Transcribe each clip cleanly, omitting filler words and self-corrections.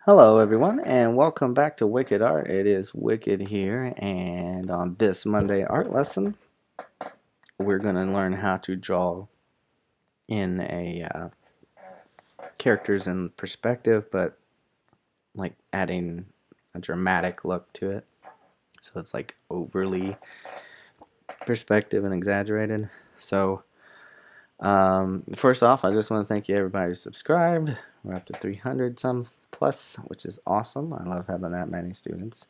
Hello, everyone, and welcome back to Wicked Art. It is Wicked here, and on this Monday art lesson, we're going to learn how to draw in a characters in perspective, but like adding a dramatic look to it. So it's like overly perspective and exaggerated. So first off, I just want to thank you everybody who subscribed. We're up to 300 some plus, which is awesome. I love having that many students.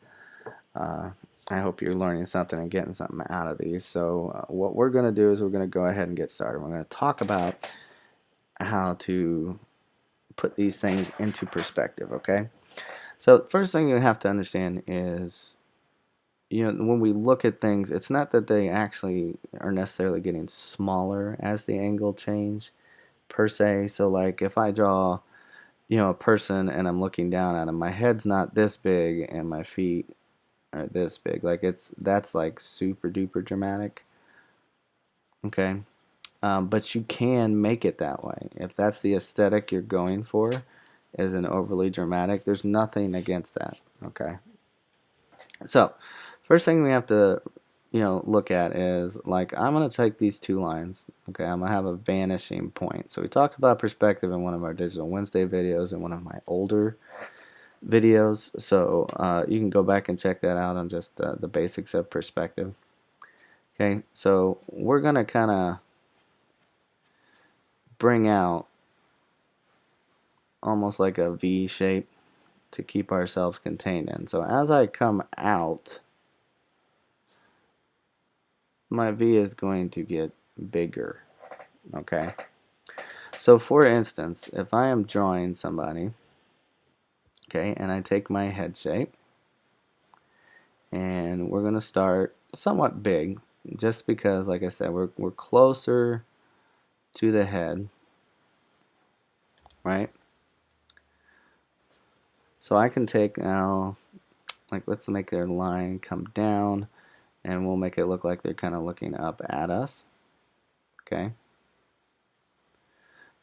I hope you're learning something and getting something out of these. So what we're going to do is we're going to go ahead and get started. We're going to talk about how to put these things into perspective, okay? So first thing you have to understand is, when we look at things, it's not that they actually are necessarily getting smaller as the angle change per se. So like if I draw, a person and I'm looking down at him, my head's not this big and my feet are this big. Like that's like super duper dramatic. Okay. But you can make it that way. If that's the aesthetic you're going for, is an overly dramatic, there's nothing against that. Okay. So, first thing we have to, look at is like I'm going to take these two lines. Okay. I'm going to have a vanishing point. So we talked about perspective in one of our Digital Wednesday videos and one of my older videos. So you can go back and check that out on just the basics of perspective. Okay. So we're going to kind of bring out almost like a V shape to keep ourselves contained in. So as I come out, my V is going to get bigger. Okay. So for instance, if I am drawing somebody, okay, and I take my head shape, and we're going to start somewhat big, just because, like I said, we're closer to the head, right? So I can take now, like let's make their line come down, and we'll make it look like they're kind of looking up at us. Okay.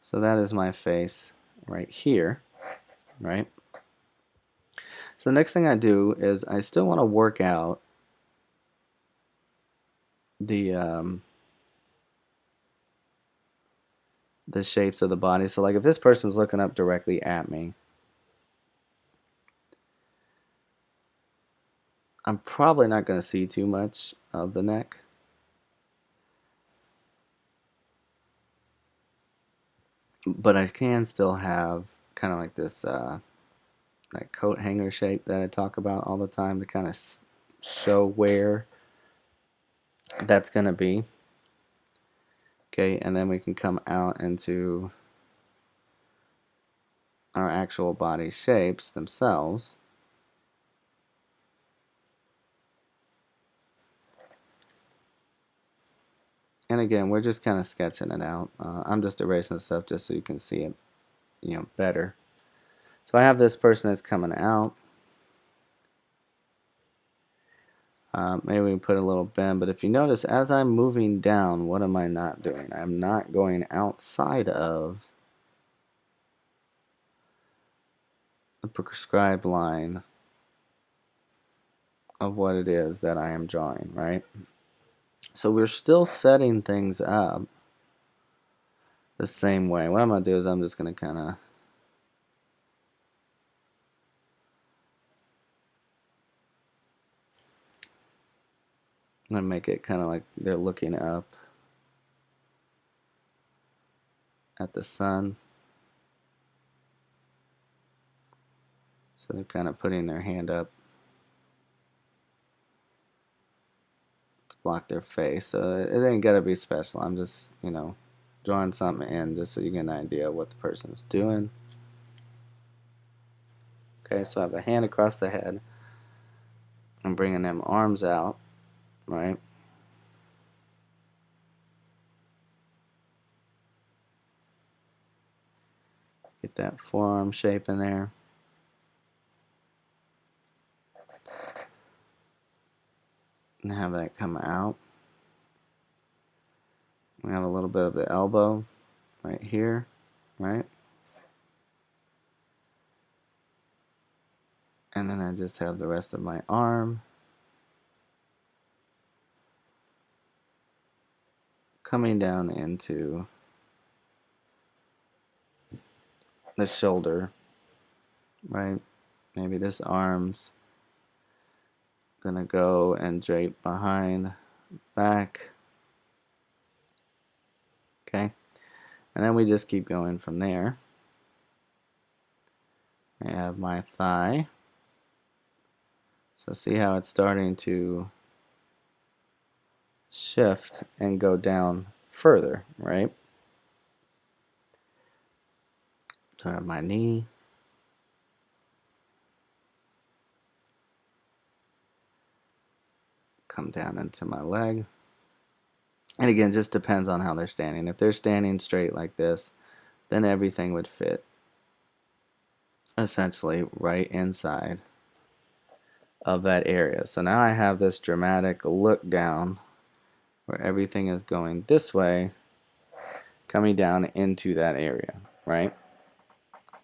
So that is my face right here, right? So the next thing I do is I still want to work out the the shapes of the body. So like if this person's looking up directly at me, I'm probably not going to see too much of the neck. But I can still have kind of like this like coat hanger shape that I talk about all the time to kind of show where that's going to be. Okay, and then we can come out into our actual body shapes themselves. And again, we're just kind of sketching it out. I'm just erasing stuff just so you can see it, better. So I have this person that's coming out. Maybe we can put a little bend, but if you notice, as I'm moving down, what am I not doing? I'm not going outside of the prescribed line of what it is that I am drawing, right? So we're still setting things up the same way. What I'm going to do is I'm just going to kind of make it kind of like they're looking up at the sun. So they're kind of putting their hand up to block their face. So it ain't got to be special. I'm just, drawing something in just so you get an idea of what the person's doing. Okay, so I have a hand across the head. I'm bringing them arms out, right? Get that forearm shape in there. And have that come out. We have a little bit of the elbow right here, right? And then I just have the rest of my arm coming down into the shoulder, right? Maybe this arm's gonna go and drape behind, back, okay? And then we just keep going from there. I have my thigh. So see how it's starting to shift and go down further, right? So I have my knee. Come down into my leg. And again, just depends on how they're standing. If they're standing straight like this, then everything would fit essentially right inside of that area. So now I have this dramatic look down where everything is going this way, coming down into that area, right?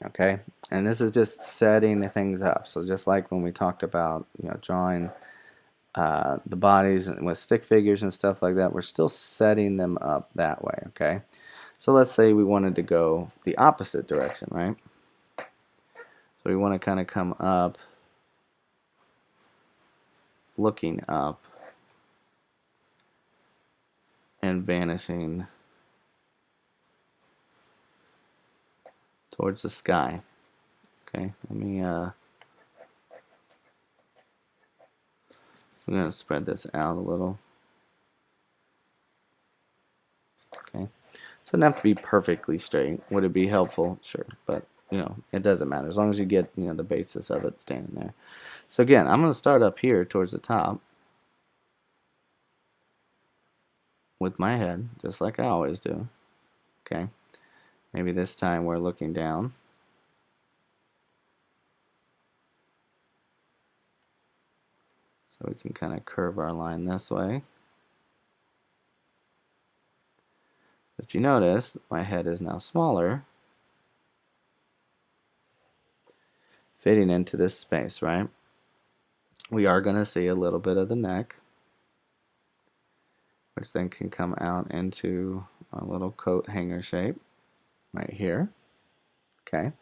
Okay, and this is just setting things up. So just like when we talked about, drawing the bodies with stick figures and stuff like that, we're still setting them up that way. Okay, so let's say we wanted to go the opposite direction, right? So we want to kind of come up, looking up, and vanishing towards the sky. Okay, I'm going to spread this out a little. Okay, so it doesn't have to be perfectly straight. Would it be helpful? Sure, but it doesn't matter as long as you get the basis of it standing there. So again, I'm going to start up here towards the top with my head, just like I always do. Okay, maybe this time we're looking down. So we can kind of curve our line this way. If you notice, my head is now smaller, fitting into this space, right? We are going to see a little bit of the neck, which then can come out into a little coat hanger shape right here. Okay.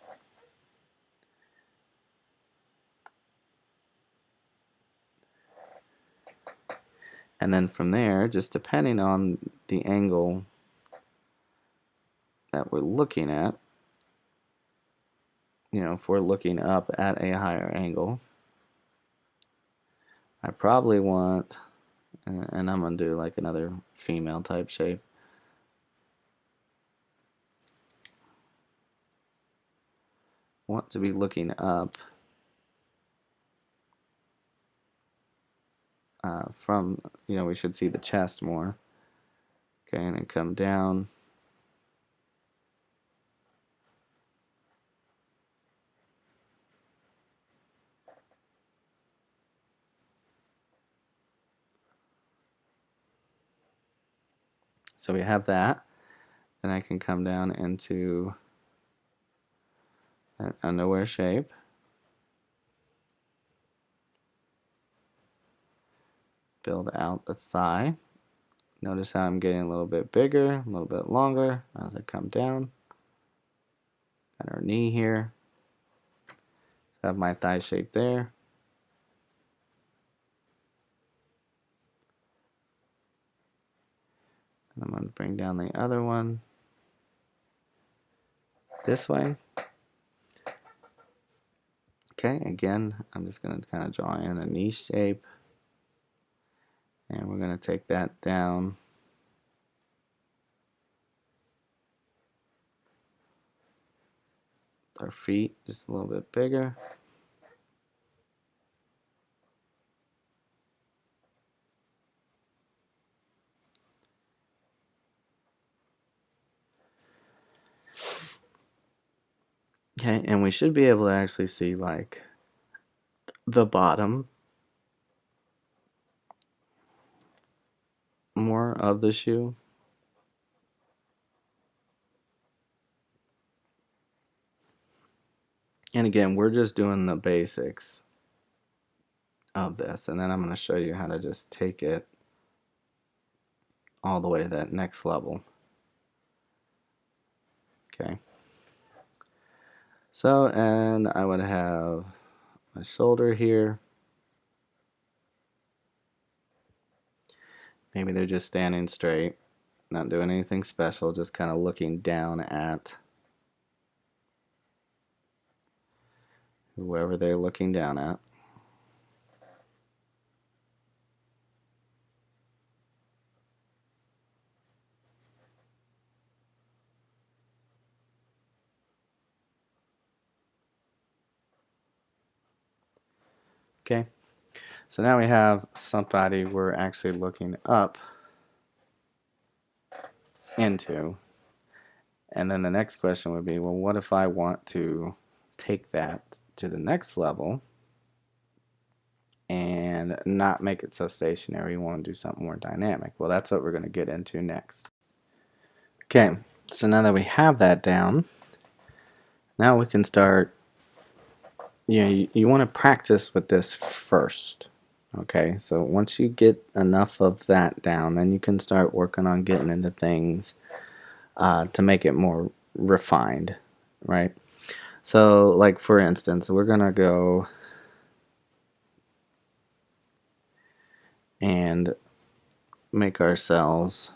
And then from there, just depending on the angle that we're looking at, if we're looking up at a higher angle, I probably want, and I'm going to do like another female type shape. Want to be looking up from, we should see the chest more. Okay, and then come down. So we have that. Then I can come down into an underwear shape. Build out the thigh. Notice how I'm getting a little bit bigger, a little bit longer as I come down. Got our knee here. Have my thigh shape there. And I'm going to bring down the other one this way. Okay, again, I'm just going to kind of draw in a knee shape. And we're going to take that down. Our feet just a little bit bigger. Okay, and we should be able to actually see like the bottom more of the shoe. And again, we're just doing the basics of this, and then I'm going to show you how to just take it all the way to that next level. Okay. So, and I would have my shoulder here. Maybe they're just standing straight, not doing anything special, just kind of looking down at whoever they're looking down at. Okay, so now we have somebody we're actually looking up into. And then the next question would be, well, what if I want to take that to the next level and not make it so stationary? You want to do something more dynamic. Well, that's what we're going to get into next. Okay, so now that we have that down, now we can start, you want to practice with this first. Okay, so once you get enough of that down, then you can start working on getting into things to make it more refined, right? So, like for instance, we're gonna go and make ourselves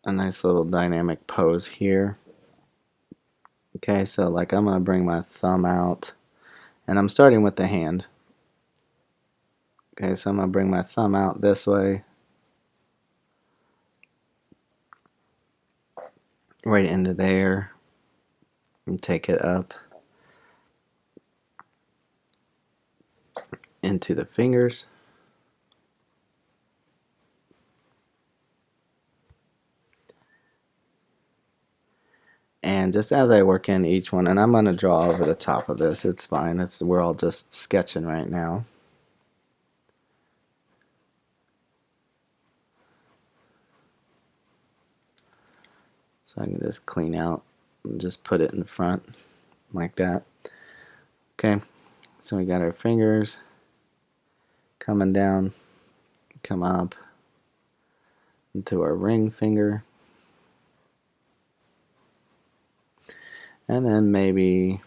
a nice little dynamic pose here. Okay, so like I'm gonna bring my thumb out, and I'm starting with the hand. Okay, so I'm gonna bring my thumb out this way, right into there, and take it up into the fingers. And just as I work in each one, and I'm going to draw over the top of this, it's fine, we're all just sketching right now. So I can just clean out and just put it in front like that. Okay, so we got our fingers coming down, come up into our ring finger. And then maybe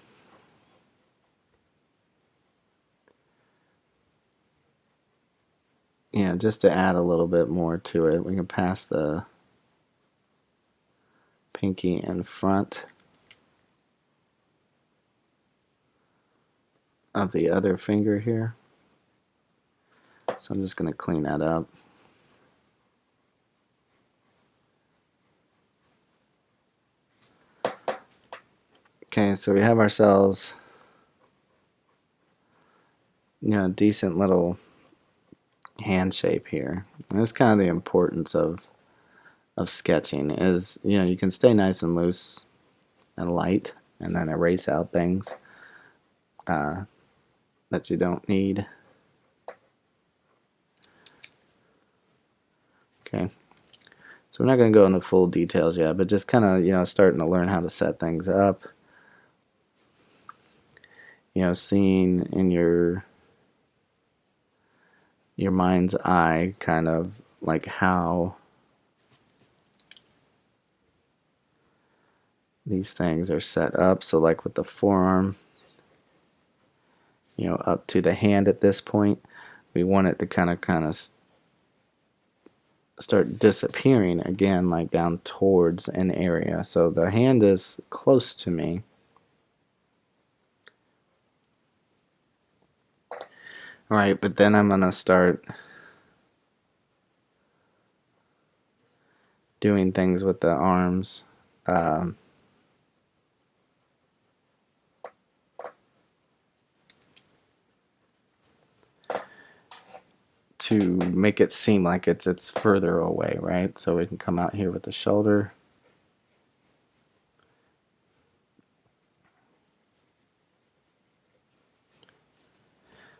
just to add a little bit more to it, we can pass the pinky in front of the other finger here. So I'm just going to clean that up. Okay, so we have ourselves a decent little hand shape here. And that's kind of the importance of sketching is, you can stay nice and loose and light and then erase out things that you don't need. Okay, so we're not going to go into full details yet, but just kind of, starting to learn how to set things up. Seeing in your mind's eye kind of like how these things are set up. So like with the forearm, up to the hand at this point, we want it to kind of start disappearing again, like down towards an area. So the hand is close to me. All right, but then I'm gonna start doing things with the arms. To make it seem like it's further away, right? So we can come out here with the shoulder.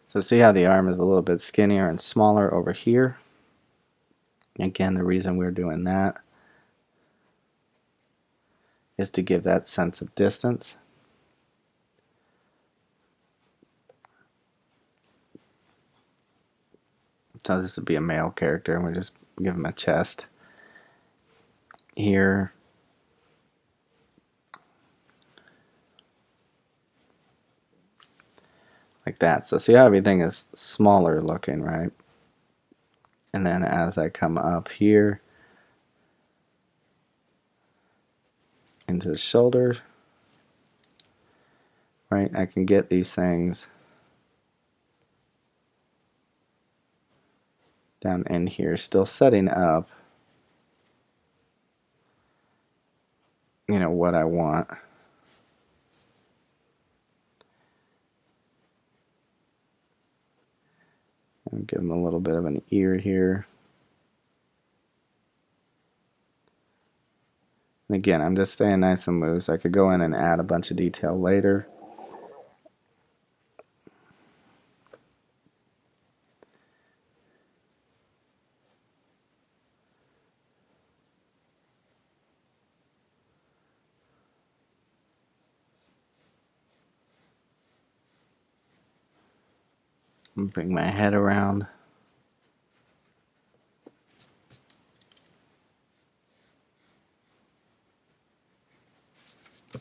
So see how the arm is a little bit skinnier and smaller over here? Again, the reason we're doing that is to give that sense of distance. So this would be a male character, and we just give him a chest here. Like that. So see how everything is smaller looking, right? And then as I come up here into the shoulder, right, I can get these things down in here, still setting up, you know, what I want. And give him a little bit of an ear here. And again, I'm just staying nice and loose. I could go in and add a bunch of detail later. Bring my head around. So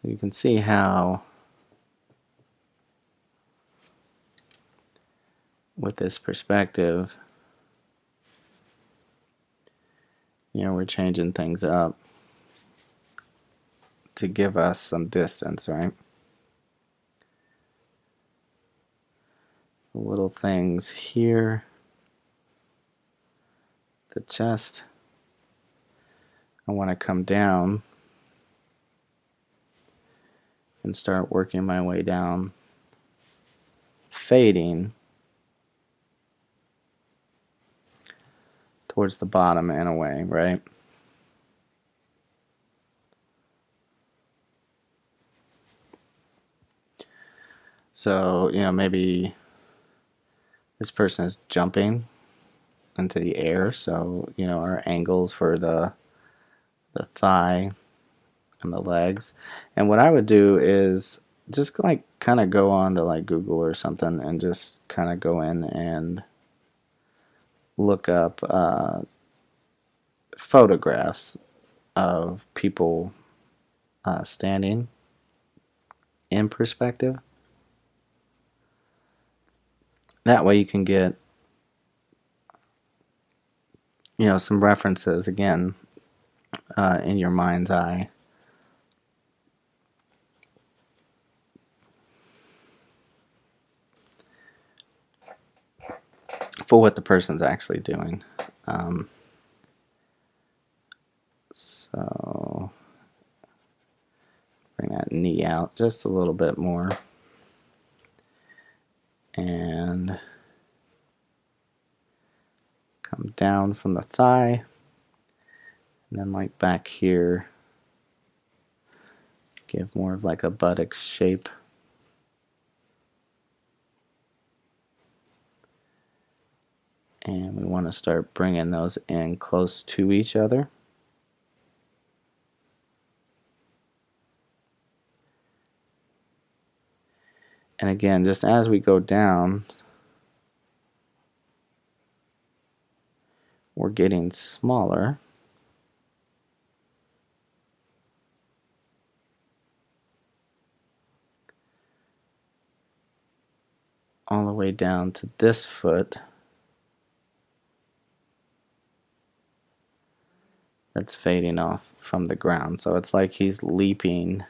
you can see how with this perspective, you know, we're changing things up to give us some distance, right? Little things here, the chest. I want to come down and start working my way down, fading towards the bottom in a way, right? So, you know, maybe this person is jumping into the air, so, you know, our angles for the thigh and the legs. And what I would do is just like kind of go on to like Google or something and just kind of go in and look up photographs of people standing in perspective. That way you can get, you know, some references again in your mind's eye. For what the person's actually doing. So bring that knee out just a little bit more. And come down from the thigh. And then like back here, give more of like a buttocks shape. And we want to start bringing those in close to each other. And again, just as we go down, we're getting smaller. All the way down to this foot. That's fading off from the ground. So it's like he's leaping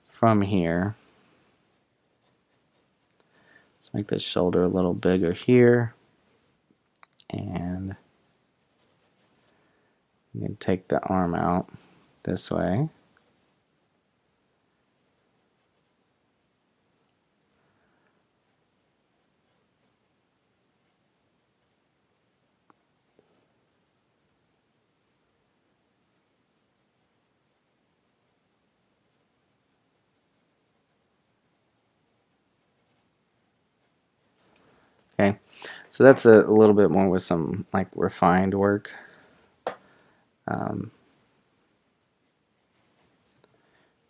from here. Let's make the shoulder a little bigger here. And you can take the arm out this way. Okay, so that's a little bit more with some like refined work.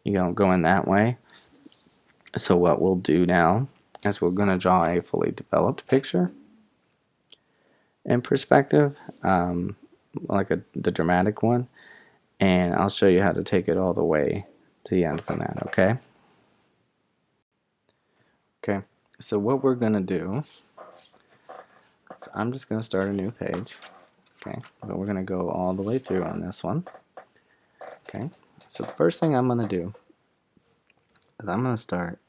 You don't go in that way. So what we'll do now as we're going to draw a fully developed picture in perspective, like the dramatic one, and I'll show you how to take it all the way to the end from that, okay? Okay, so what we're going to do is I'm just going to start a new page, okay? But we're going to go all the way through on this one, okay? So the first thing I'm going to do is I'm going to start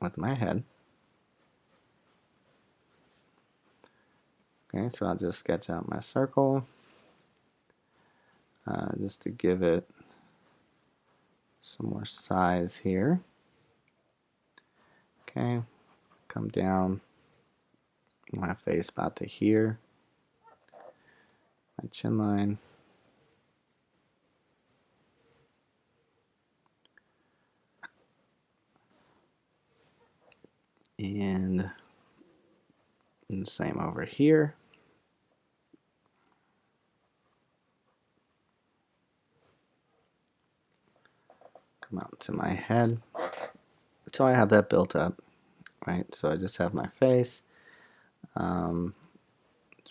with my head. Okay, so I'll just sketch out my circle just to give it some more size here. Okay, come down my face about to here, my chin line, and the same over here. Come out to my head. So I have that built up, right? So I just have my face, draw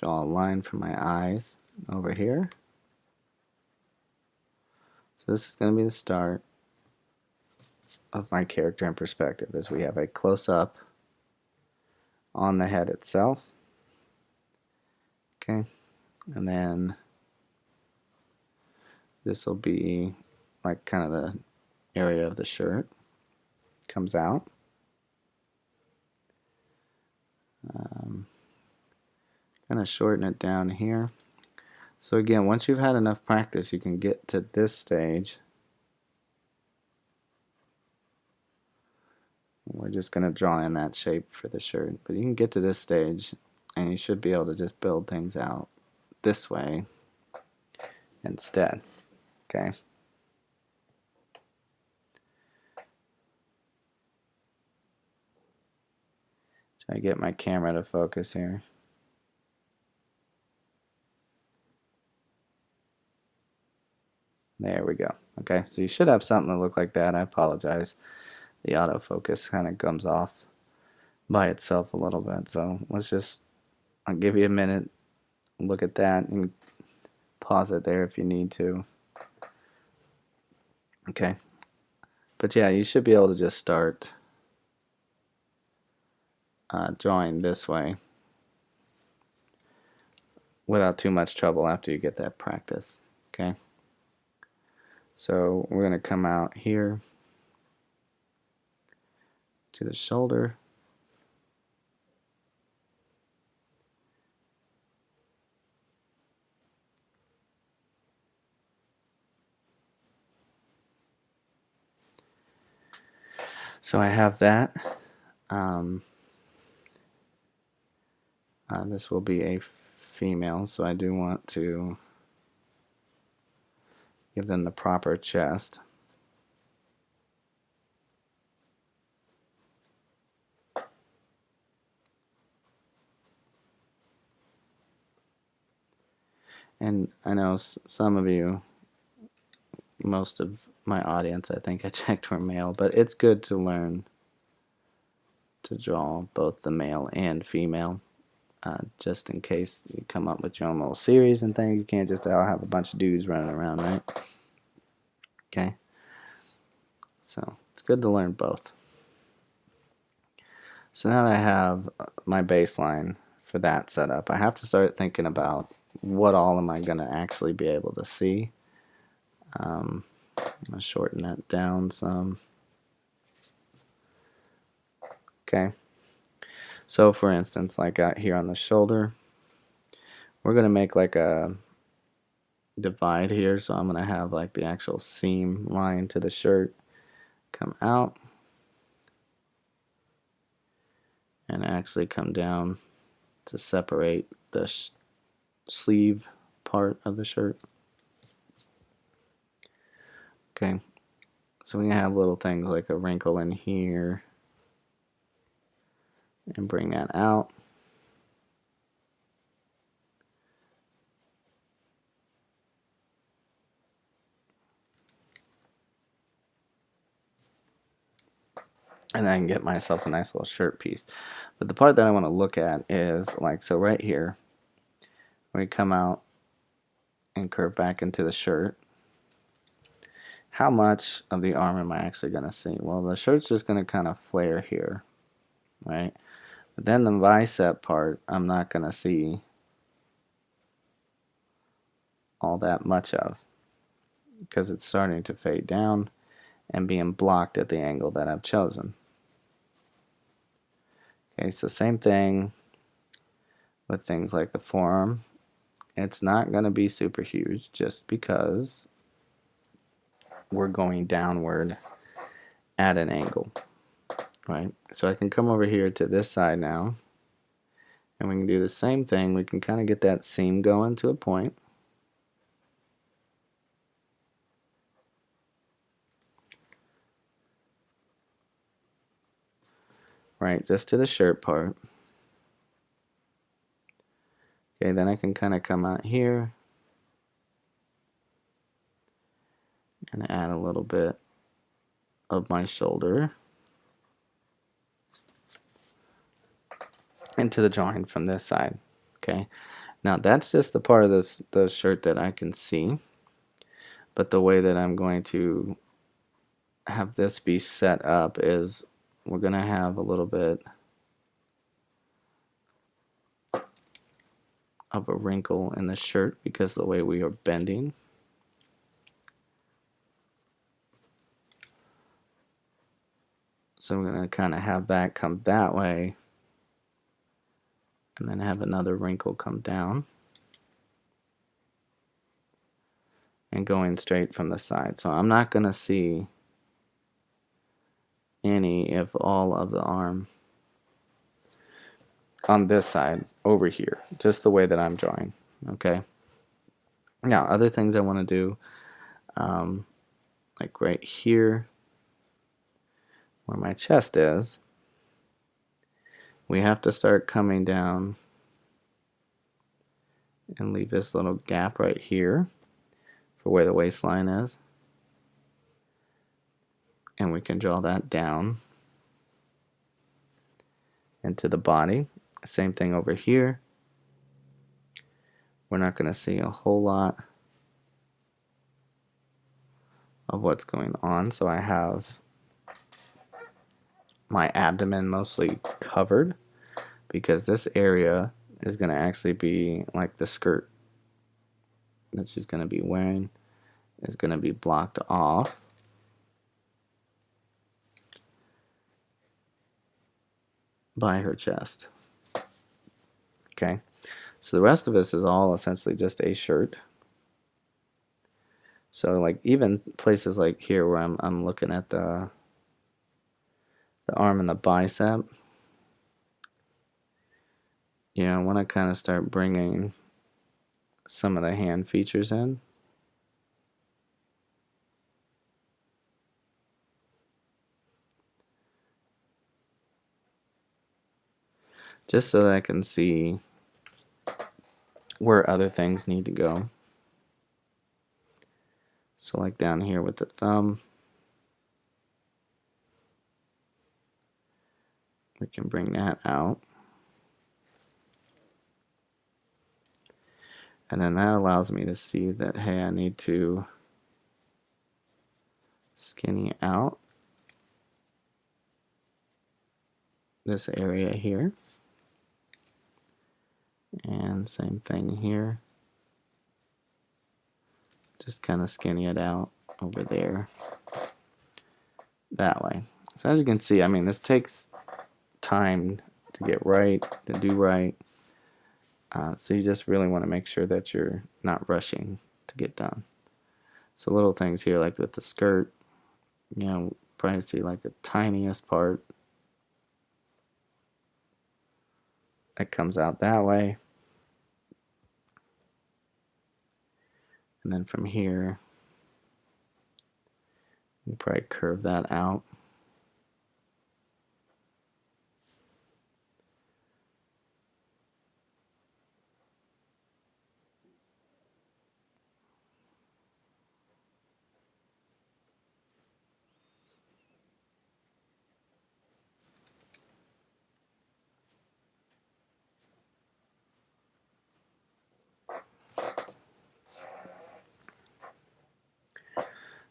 a line for my eyes over here. So this is going to be the start of my character in perspective, as we have a close-up on the head itself. Okay, and then this will be like kind of the area of the shirt comes out. Kind of shorten it down here. So again, once you've had enough practice, you can get to this stage. We're just going to draw in that shape for the shirt, but you can get to this stage and you should be able to just build things out this way instead. Okay. Try to get my camera to focus here. There we go. Okay, so you should have something to look like that. I apologize. The autofocus kind of comes off by itself a little bit. So I'll give you a minute, look at that, and pause it there if you need to. Okay. But yeah, you should be able to just start drawing this way without too much trouble after you get that practice. Okay. So we're going to come out here to the shoulder. So I have that. This will be a female, so I do want to give them the proper chest. And I know some of you, most of my audience, I think I checked were male, but it's good to learn to draw both the male and female, just in case you come up with your own little series and things. You can't just all have a bunch of dudes running around, right? Okay. So it's good to learn both. So now that I have my baseline for that setup, I have to start thinking about what all am I going to actually be able to see. I'm going to shorten that down some. Okay. So for instance, like out here on the shoulder, we're going to make like a divide here. So I'm going to have like the actual seam line to the shirt come out and actually come down to separate the sleeve part of the shirt. Okay, so we have little things like a wrinkle in here and bring that out. and then I can get myself a nice little shirt piece. But the part that I want to look at is like, so right here, we come out and curve back into the shirt. How much of the arm am I actually going to see? Well, the shirt's just going to kind of flare here, right? But then the bicep part, I'm not going to see all that much of, because it's starting to fade down and being blocked at the angle that I've chosen. Okay, so same thing with things like the forearm. It's not going to be super huge just because we're going downward at an angle, right? So I can come over here to this side now, and we can do the same thing. We can kind of get that seam going to a point. Right, just to the shirt part. Okay, then I can kind of come out here and add a little bit of my shoulder into the joint from this side. Okay, now that's just the part of the shirt that I can see, but the way that I'm going to have this be set up is we're going to have a little bit of a wrinkle in the shirt because of the way we are bending. So we're going to kind of have that come that way and then have another wrinkle come down and going straight from the side. So I'm not going to see any, if all, of the arm on this side over here, just the way that I'm drawing. Okay. Now, other things I want to do, like right here where my chest is, we have to start coming down and leave this little gap right here for where the waistline is. And we can draw that down into the body. Same thing over here. We're not going to see a whole lot of what's going on. So I have my abdomen mostly covered because this area is going to actually be like the skirt that she's going to be wearing is going to be blocked off. By her chest. Okay, so the rest of this is all essentially just a shirt. So like even places like here where I'm looking at the arm and the bicep, you know, I want to kind of start bringing some of the hand features in. Just so that I can see where other things need to go. So like down here with the thumb, we can bring that out. And then that allows me to see that, hey, I need to skinny out this area here. And same thing here. Just kind of skinny it out over there. That way. So as you can see, I mean, this takes time to get right, to do right. So you just really want to make sure that you're not rushing to get done. So little things here, like with the skirt, you know, probably see like the tiniest part that comes out that way. And then from here, you probably curve that out.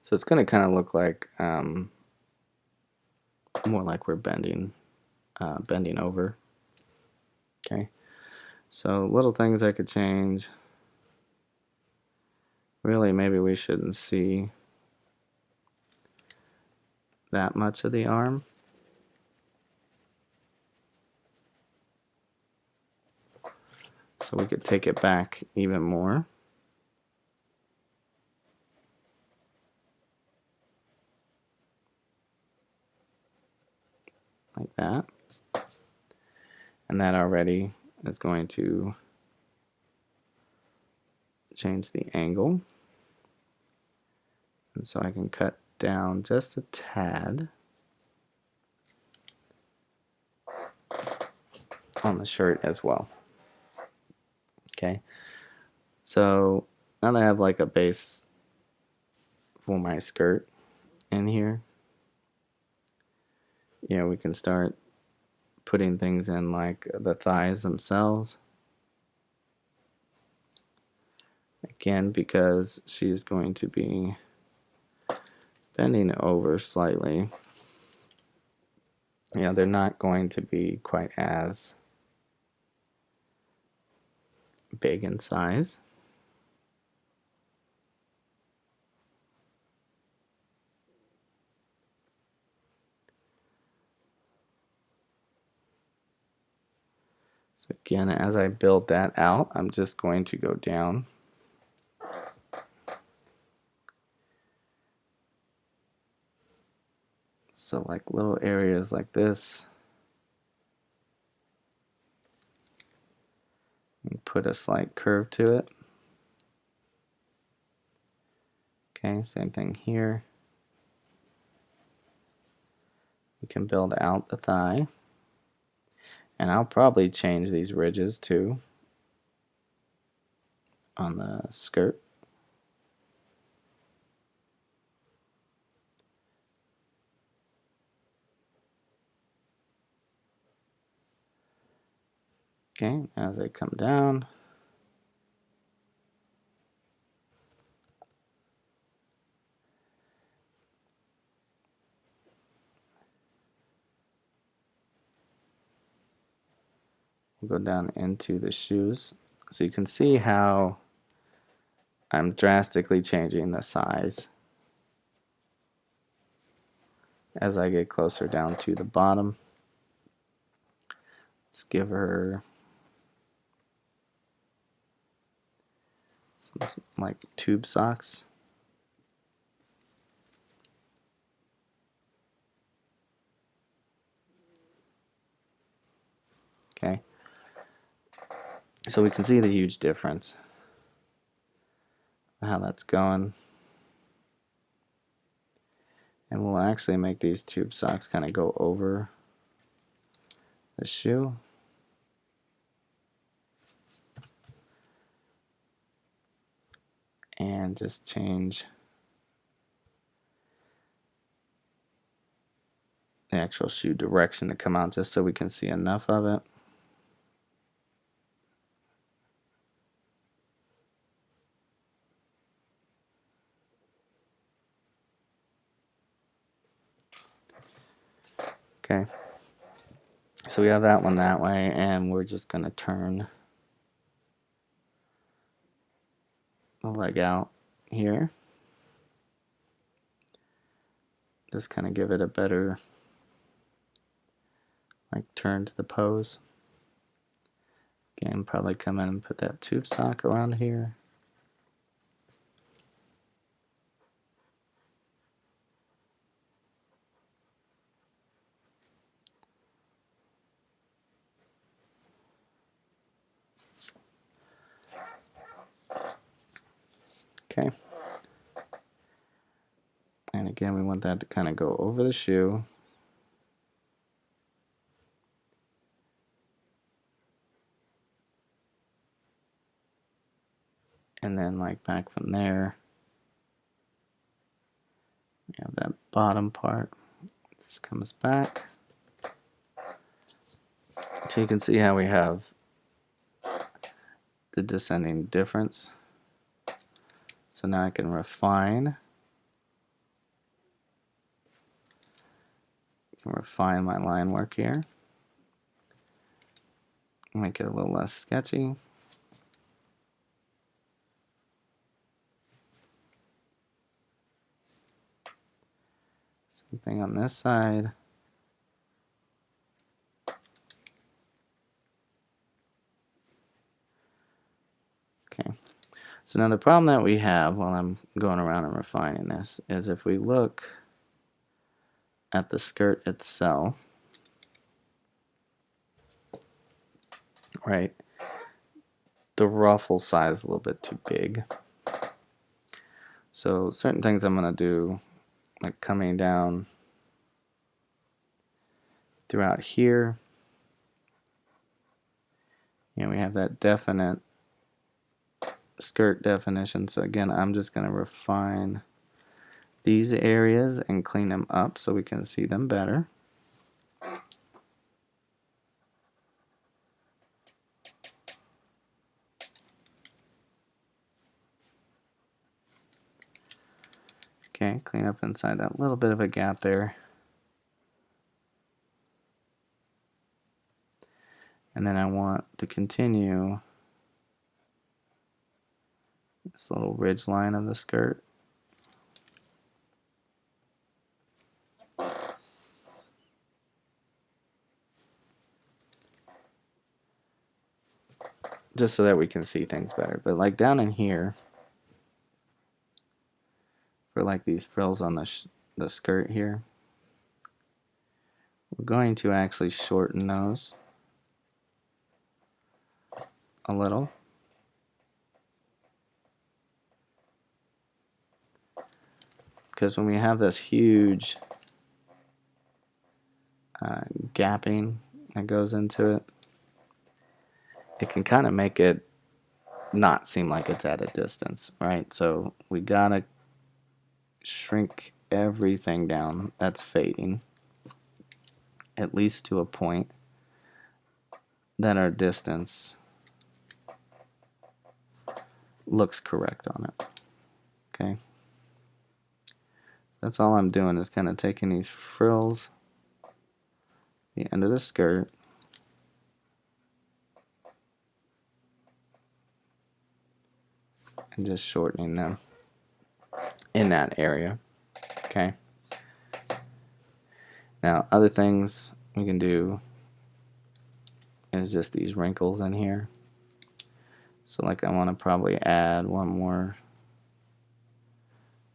So it's going to kind of look like more like we're bending over. Okay, so little things I could change. Really, maybe we shouldn't see that much of the arm. So we could take it back even more. Like that. And that already is going to change the angle. And so I can cut down just a tad on the shirt as well. Okay, so now that I have like a base for my skirt in here, we can start putting things in like the thighs themselves. Again, because she's going to be bending over slightly, they're not going to be quite as big in size. So again, as I build that out, I'm just going to go down. So like little areas like this, and put a slight curve to it. Okay, same thing here. We can build out the thigh. And I'll probably change these ridges too on the skirt. Okay, as they come down, we'll go down into the shoes. So you can see how I'm drastically changing the size as I get closer down to the bottom. Let's give her some like tube socks. Okay, so we can see the huge difference, how that's going. And we'll actually make these tube socks kind of go over the shoe. And just change the actual shoe direction to come out just so we can see enough of it. Okay, so we have that one that way, and we're just going to turn the leg out here. Just kind of give it a better turn to the pose. Again, probably come in and put that tube sock around here. Okay. And again, we want that to kind of go over the shoe. And then back from there, we have that bottom part. This comes back. So you can see how we have the descending difference. So now I can refine can refine my line work here. Make it a little less sketchy. Same thing on this side. Okay. So now the problem that we have while I'm going around and refining this is if we look at the skirt itself, right, the ruffle size is a little bit too big. So certain things I'm going to do, like coming down throughout here, you know, we have that definite skirt definition. So again, I'm just going to refine these areas and clean them up so we can see them better. Okay, clean up inside that little bit of a gap there. And then I want to continue this little ridge line of the skirt. Just so that we can see things better. But like down in here, for like these frills on the skirt here, we're going to actually shorten those a little. Because when we have this huge gapping that goes into it, it can kind of make it not seem like it's at a distance, right? So we gotta shrink everything down that's fading, at least to a point that our distance looks correct on it. Okay, so that's all I'm doing is kind of taking these frills, the end of the skirt, and just shortening them in that area. Okay. Now, other things we can do is just these wrinkles in here. So like I want to probably add one more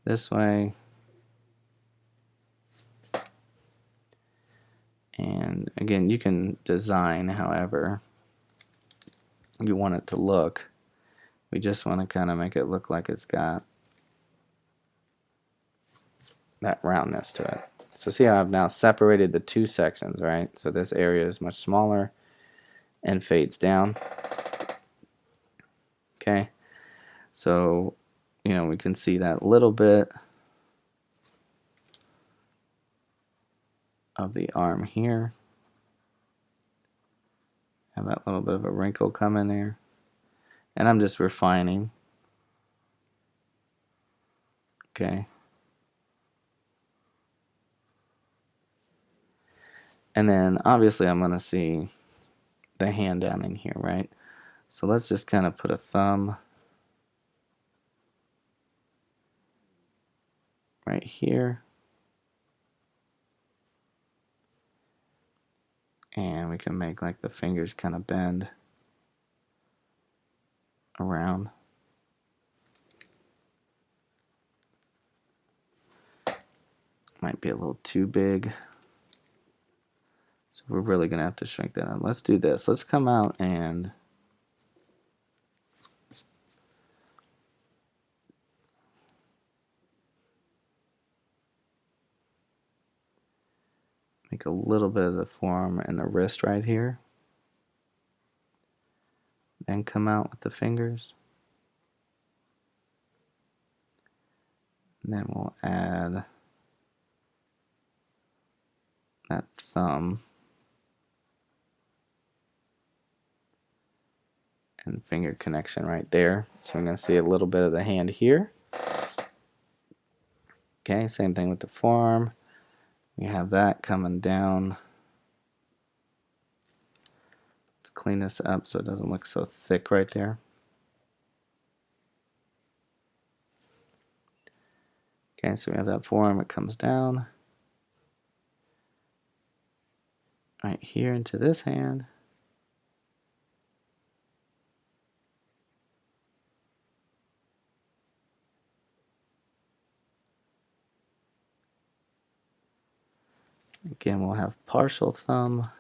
this way. And again, you can design however you want it to look. We just want to kind of make it look like it's got that roundness to it. So see how I've now separated the two sections, right? So this area is much smaller and fades down. Okay, so you know we can see that little bit of the arm here. Have that little bit of a wrinkle come in there. And I'm just refining. Okay. And then obviously I'm going to see the hand down in here, right? So let's just kind of put a thumb right here. And we can make like the fingers kind of bend around. Might be a little too big. So we're really going to have to shrink that up. Let's do this. Let's come out and make a little bit of the forearm and the wrist right here. Then come out with the fingers. And then we'll add that thumb and finger connection right there. So I'm going to see a little bit of the hand here. Okay, same thing with the forearm. We have that coming down. Let's clean this up so it doesn't look so thick right there. Okay, so we have that forearm, it comes down right here into this hand. Again, we'll have partial thumb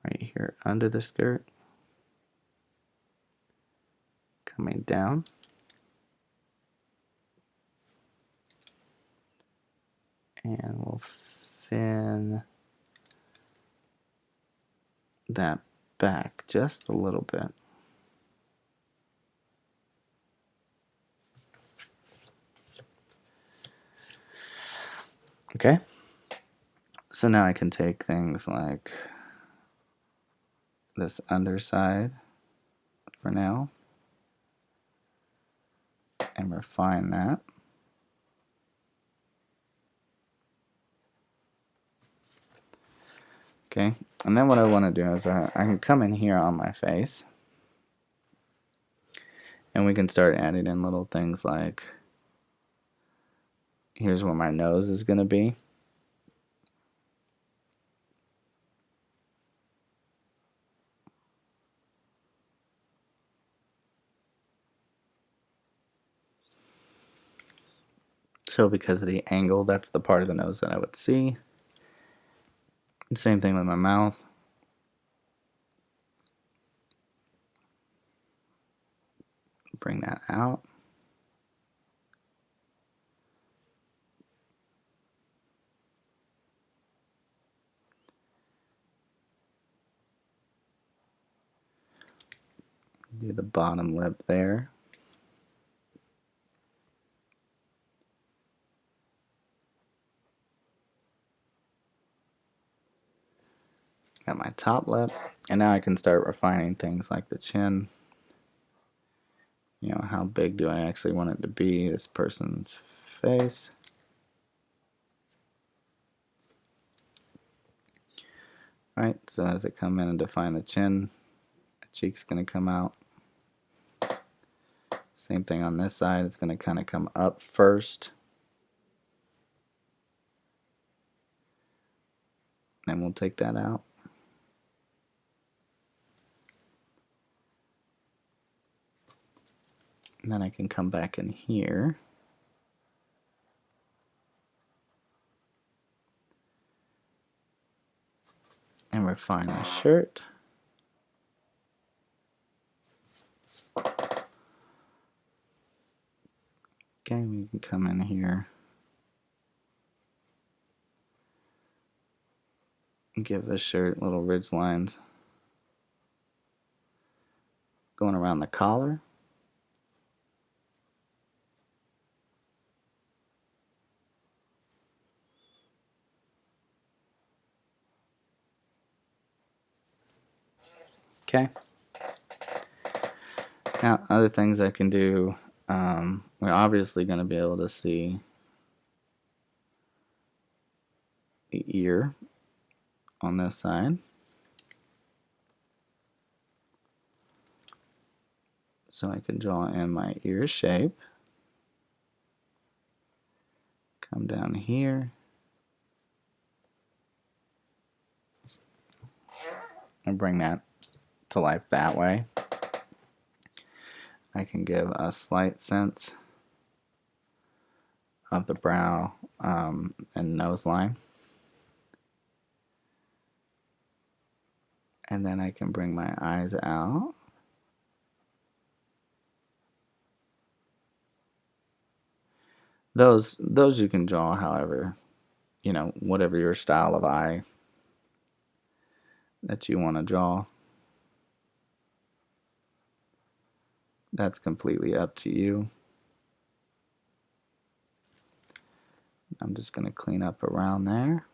right here under the skirt, coming down. And we'll thin that back just a little bit. Okay, so now I can take things like this underside for now and refine that. Okay, and then what I want to do is I can come in here on my face and we can start adding in little things like, here's where my nose is going to be. So because of the angle, that's the part of the nose that I would see. Same thing with my mouth. Bring that out. Do the bottom lip there. Got my top lip, and now I can start refining things like the chin. You know, how big do I actually want it to be, this person's face. Right, so as I come in and define the chin, the cheek's going to come out. Same thing on this side, it's going to kind of come up first. Then we'll take that out. And then I can come back in here. And refine the shirt. Okay, we can come in here and give this shirt little ridge lines going around the collar. Okay. Now, other things I can do, we're obviously going to be able to see the ear on this side. So I can draw in my ear shape. Come down here. And bring that to life that way. I can give a slight sense of the brow and nose line. And then I can bring my eyes out. Those you can draw however, you know, whatever your style of eye that you want to draw. That's completely up to you. I'm just going to clean up around there.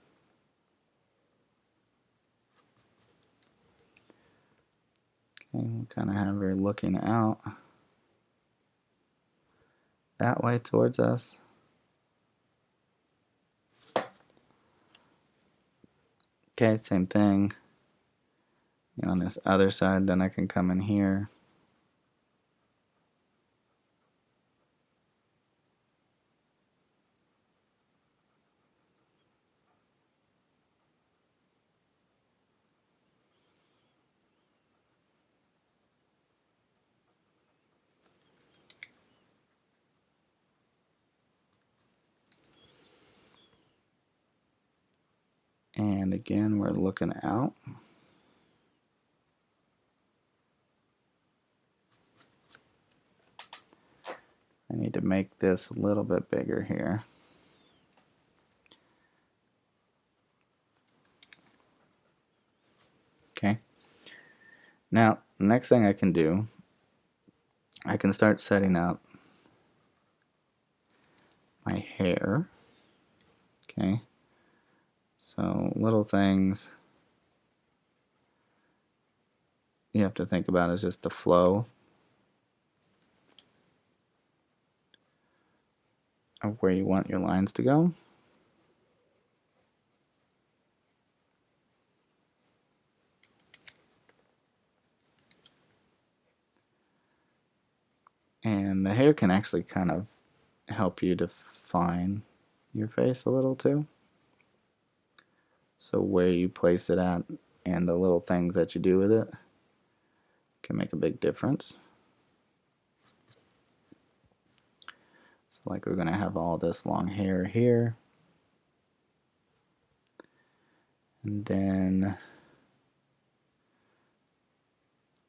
Okay, we'll kind of have her looking out that way towards us. Okay, same thing. On this other side, then I can come in here. And again, we're looking out. I need to make this a little bit bigger here. Okay. Now, the next thing I can do, I can start setting up my hair. Okay. So, little things you have to think about is just the flow of where you want your lines to go. And the hair can actually kind of help you define your face a little too. So where you place it at and the little things that you do with it can make a big difference. So like we're going to have all this long hair here. And then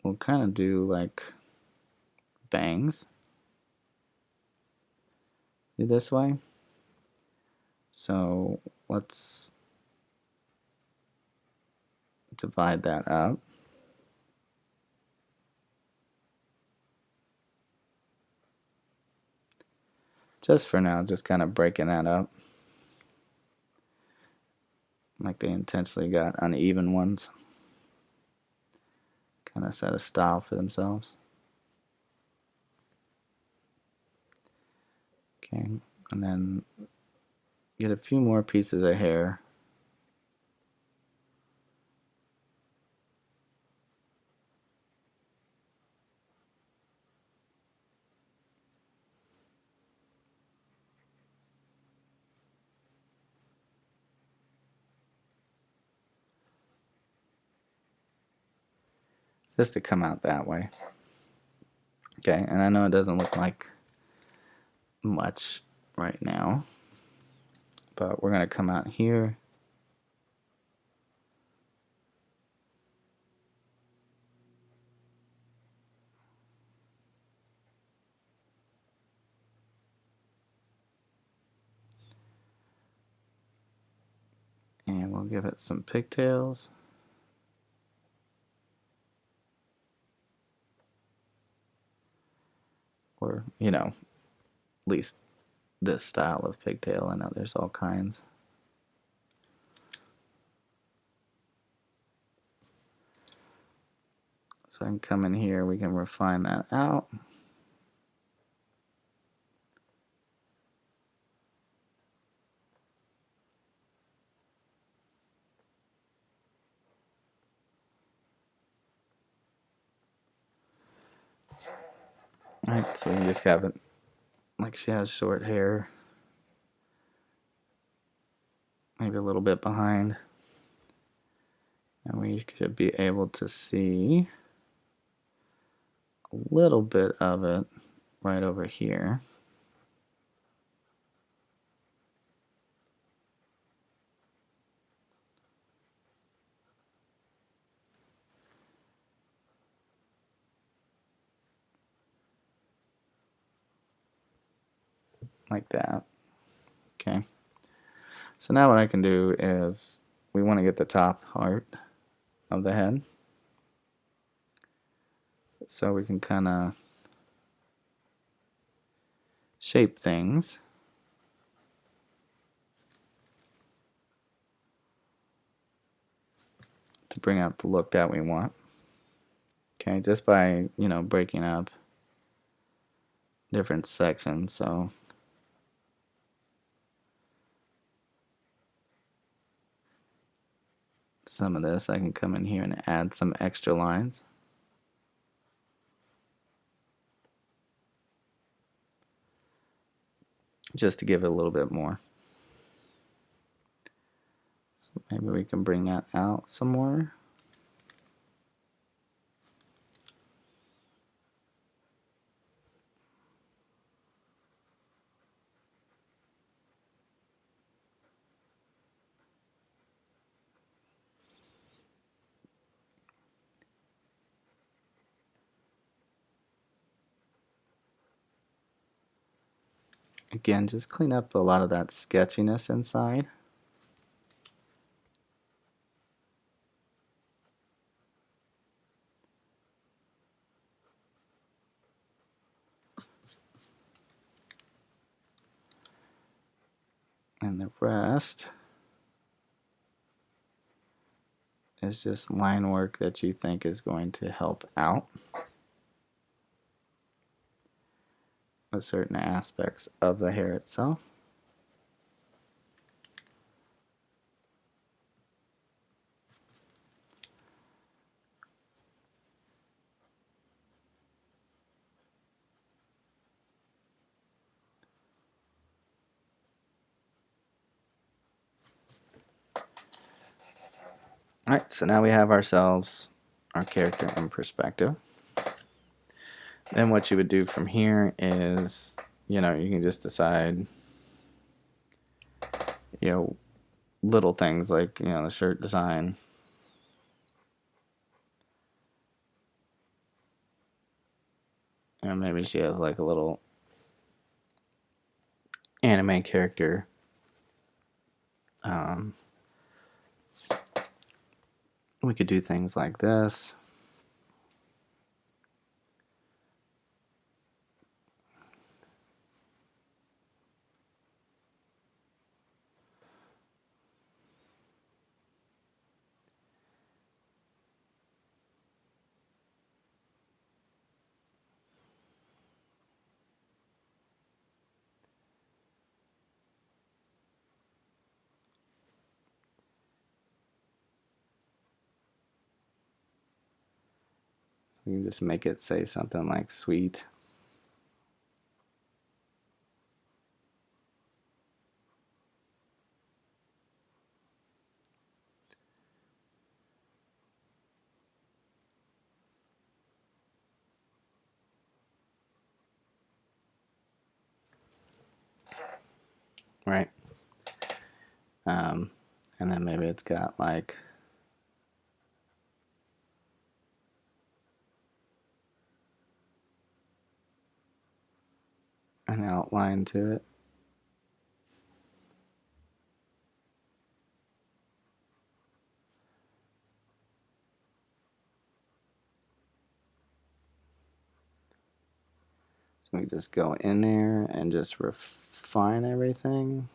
we'll kind of do like bangs. Do this way. So let's divide that up. Just for now, just kind of breaking that up. Like they intentionally got uneven ones. Kind of set a style for themselves. Okay, and then get a few more pieces of hair. Just to come out that way. Okay, and I know it doesn't look like much right now, but we're going to come out here. And we'll give it some pigtails. Or, at least this style of pigtail. I know there's all kinds. So I can come in here, we can refine that out. Alright, so you just have it like she has short hair. Maybe a little bit behind. And we should be able to see a little bit of it right over here. Like that. Okay. So now what I can do is we want to get the top part of the head. So we can kind of shape things to bring out the look that we want. Okay, just by, breaking up different sections. So some of this, I can come in here and add some extra lines. Just to give it a little bit more. So maybe we can bring that out some more. Again, just clean up a lot of that sketchiness inside. And the rest is just line work that you think is going to help out with certain aspects of the hair itself. Alright, so now we have ourselves our character in perspective. Then what you would do from here is, you can just decide, little things like, the shirt design. Maybe she has like a little anime character. We could do things like this. So you can just make it say something like sweet. Right. And then maybe it's got like an outline to it. So we just go in there and just refine everything.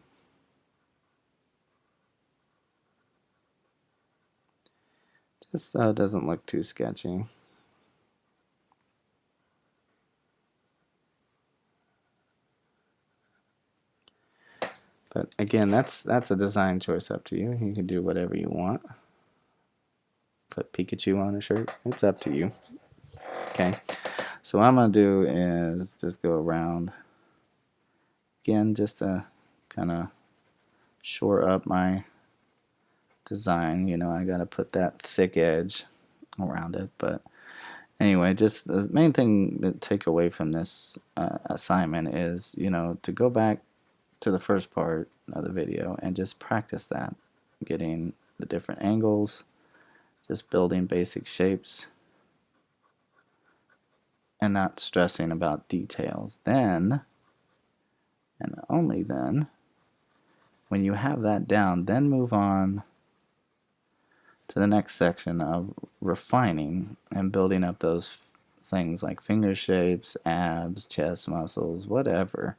Just so it doesn't look too sketchy. But again, that's a design choice up to you. You can do whatever you want. Put Pikachu on a shirt. It's up to you. Okay. So what I'm going to do is just go around. Again, just to kind of shore up my design. I got to put that thick edge around it. But anyway, just the main thing to take away from this assignment is, to go back to the first part of the video and just practice that. Getting the different angles, just building basic shapes, and not stressing about details. Then, and only then, when you have that down, then move on to the next section of refining and building up those things like finger shapes, abs, chest muscles, whatever.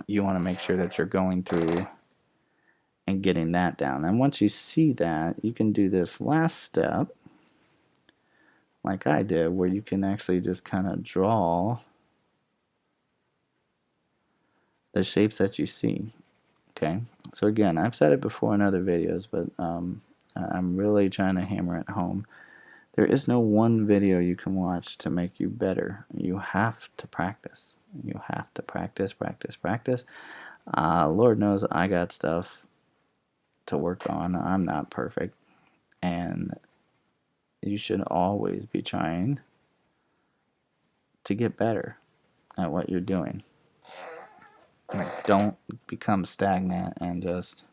You want to make sure that you're going through and getting that down. And once you see that, you can do this last step like I did, where you can actually just kind of draw the shapes that you see. Okay, so again, I've said it before in other videos, but I'm really trying to hammer it home. There is no one video you can watch to make you better. You have to practice. You have to practice, practice, practice. Lord knows I got stuff to work on. I'm not perfect. And you should always be trying to get better at what you're doing. Like, don't become stagnant and just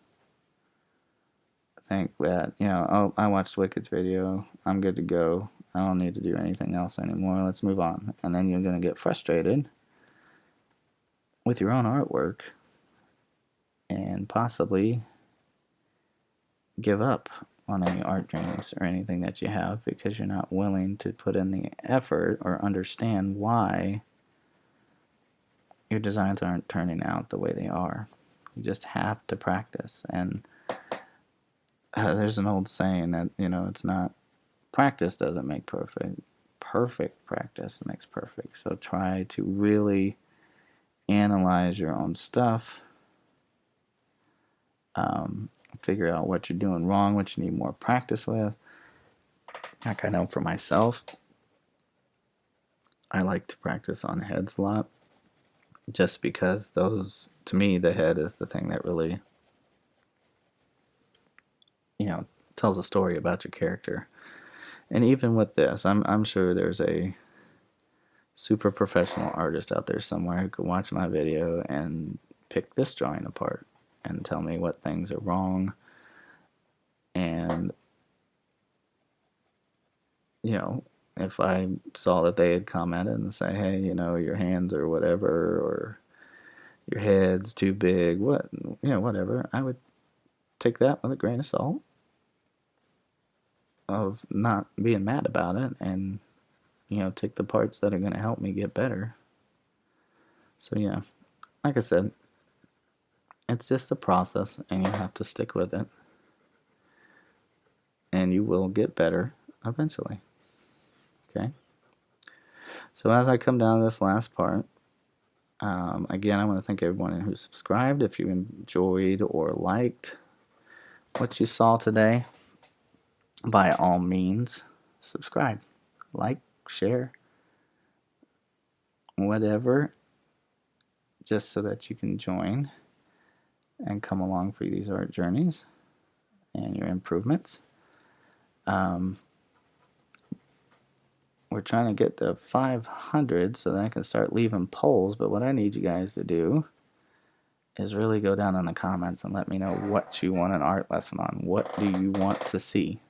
think that, oh, I watched Wicked's video, I'm good to go, I don't need to do anything else anymore, let's move on. And then you're going to get frustrated with your own artwork and possibly give up on any art dreams or anything that you have because you're not willing to put in the effort or understand why your designs aren't turning out the way they are. You just have to practice. And there's an old saying that, it's not, practice doesn't make perfect. Perfect practice makes perfect. So try to really analyze your own stuff. Figure out what you're doing wrong, what you need more practice with. Like, I know for myself, I like to practice on heads a lot. Just because to me, the head is the thing that really, tells a story about your character. And even with this, I'm sure there's a super professional artist out there somewhere who could watch my video and pick this drawing apart and tell me what things are wrong. And, if I saw that they had commented and say, hey, your hands or whatever, or your head's too big, whatever, I would take that with a grain of salt of not being mad about it and, take the parts that are going to help me get better. So yeah, like I said, it's just a process and you have to stick with it. And you will get better eventually. Okay? So as I come down to this last part, again, I want to thank everyone who subscribed. If you enjoyed or liked what you saw today, by all means, subscribe, like, share, whatever, just so that you can join and come along for these art journeys and your improvements. We're trying to get to 500 so that I can start leaving polls, but what I need you guys to do is really go down in the comments and let me know what you want an art lesson on. What do you want to see?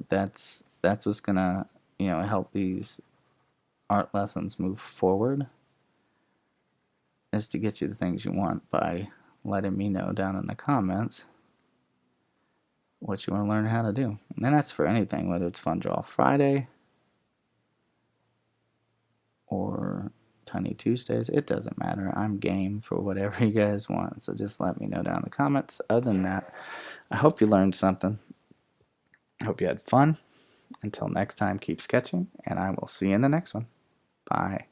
That's what's gonna, help these art lessons move forward, is to get you the things you want by letting me know down in the comments what you want to learn how to do. And that's for anything, whether it's Fun Draw Friday or Tiny Tuesdays. It doesn't matter. I'm game for whatever you guys want. So just let me know down in the comments. Other than that, I hope you learned something. I hope you had fun. Until next time, keep sketching, and I will see you in the next one. Bye.